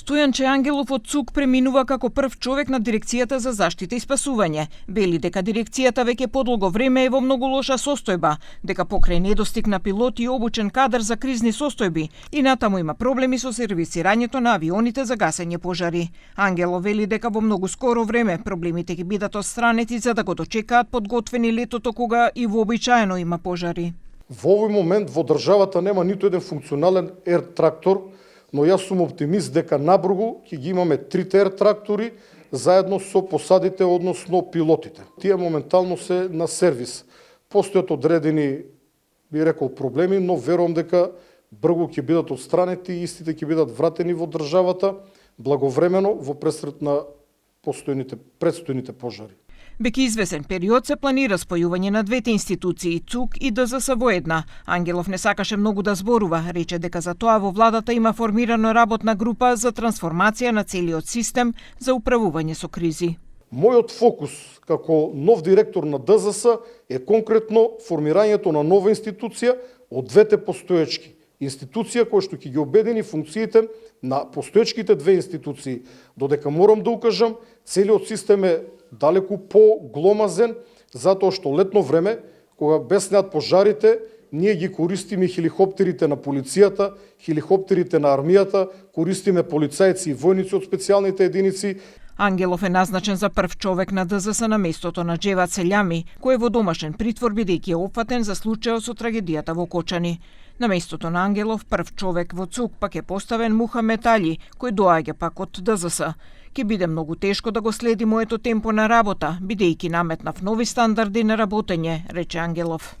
Стојанче Ангелов од ЦУК преминува како прв човек на Дирекцијата за заштита и спасување. Вели дека дирекцијата веќе подолго време е во многу лоша состојба, дека покрај недостиг на пилоти и обучен кадар за кризни состојби и натаму има проблеми со сервисирањето на авионите за гасење пожари. Ангелов вели дека во многу скоро време проблемите ќе бидат отстранети за да го дочекаат подготвени летото кога и вообичаено има пожари. Во овој момент во државата нема ниту еден функционален ер трактор, но јас сум оптимист дека набргу ќе ги имаме 3 ер трактори заедно со посадите, односно пилотите. Тие моментално се на сервис. Постојат одредени, би рекол, проблеми, но верувам дека брзо ќе бидат отстранети и истите ќе бидат вратени во државата благовремено во пресрет на предстојните пожари. Веќе извесен период се планира спојување на двете институции, ЦУК и ДЗС во една. Ангелов не сакаше многу да зборува, рече дека за тоа во владата има формирана работна група за трансформација на целиот систем за управување со кризи. Мојот фокус како нов директор на ДЗС е конкретно формирањето на нова институција од двете постоечки. Институција која што ќе ги обедини функциите на постоечките две институции. Додека морам да укажам, целиот систем е далеку погломазен, затоа што летно време, кога беснеат пожарите, ние ги користиме хеликоптерите на полицијата, хеликоптерите на армијата, користиме полицајци и војници од специјалните единици. Ангелов е назначен за прв човек на ДЗС на местото на Джеват Селјами, кој е во домашен притвор бидејќи е опфатен за случајот со трагедијата во Кочани. На местото на Ангелов, прв човек во ЦУК пак е поставен Мухамет Али, кој доаѓа пак од ДЗС. Ке биде многу тешко да го следи моето темпо на работа, бидејќи наметнав нови стандарди на работење, рече Ангелов.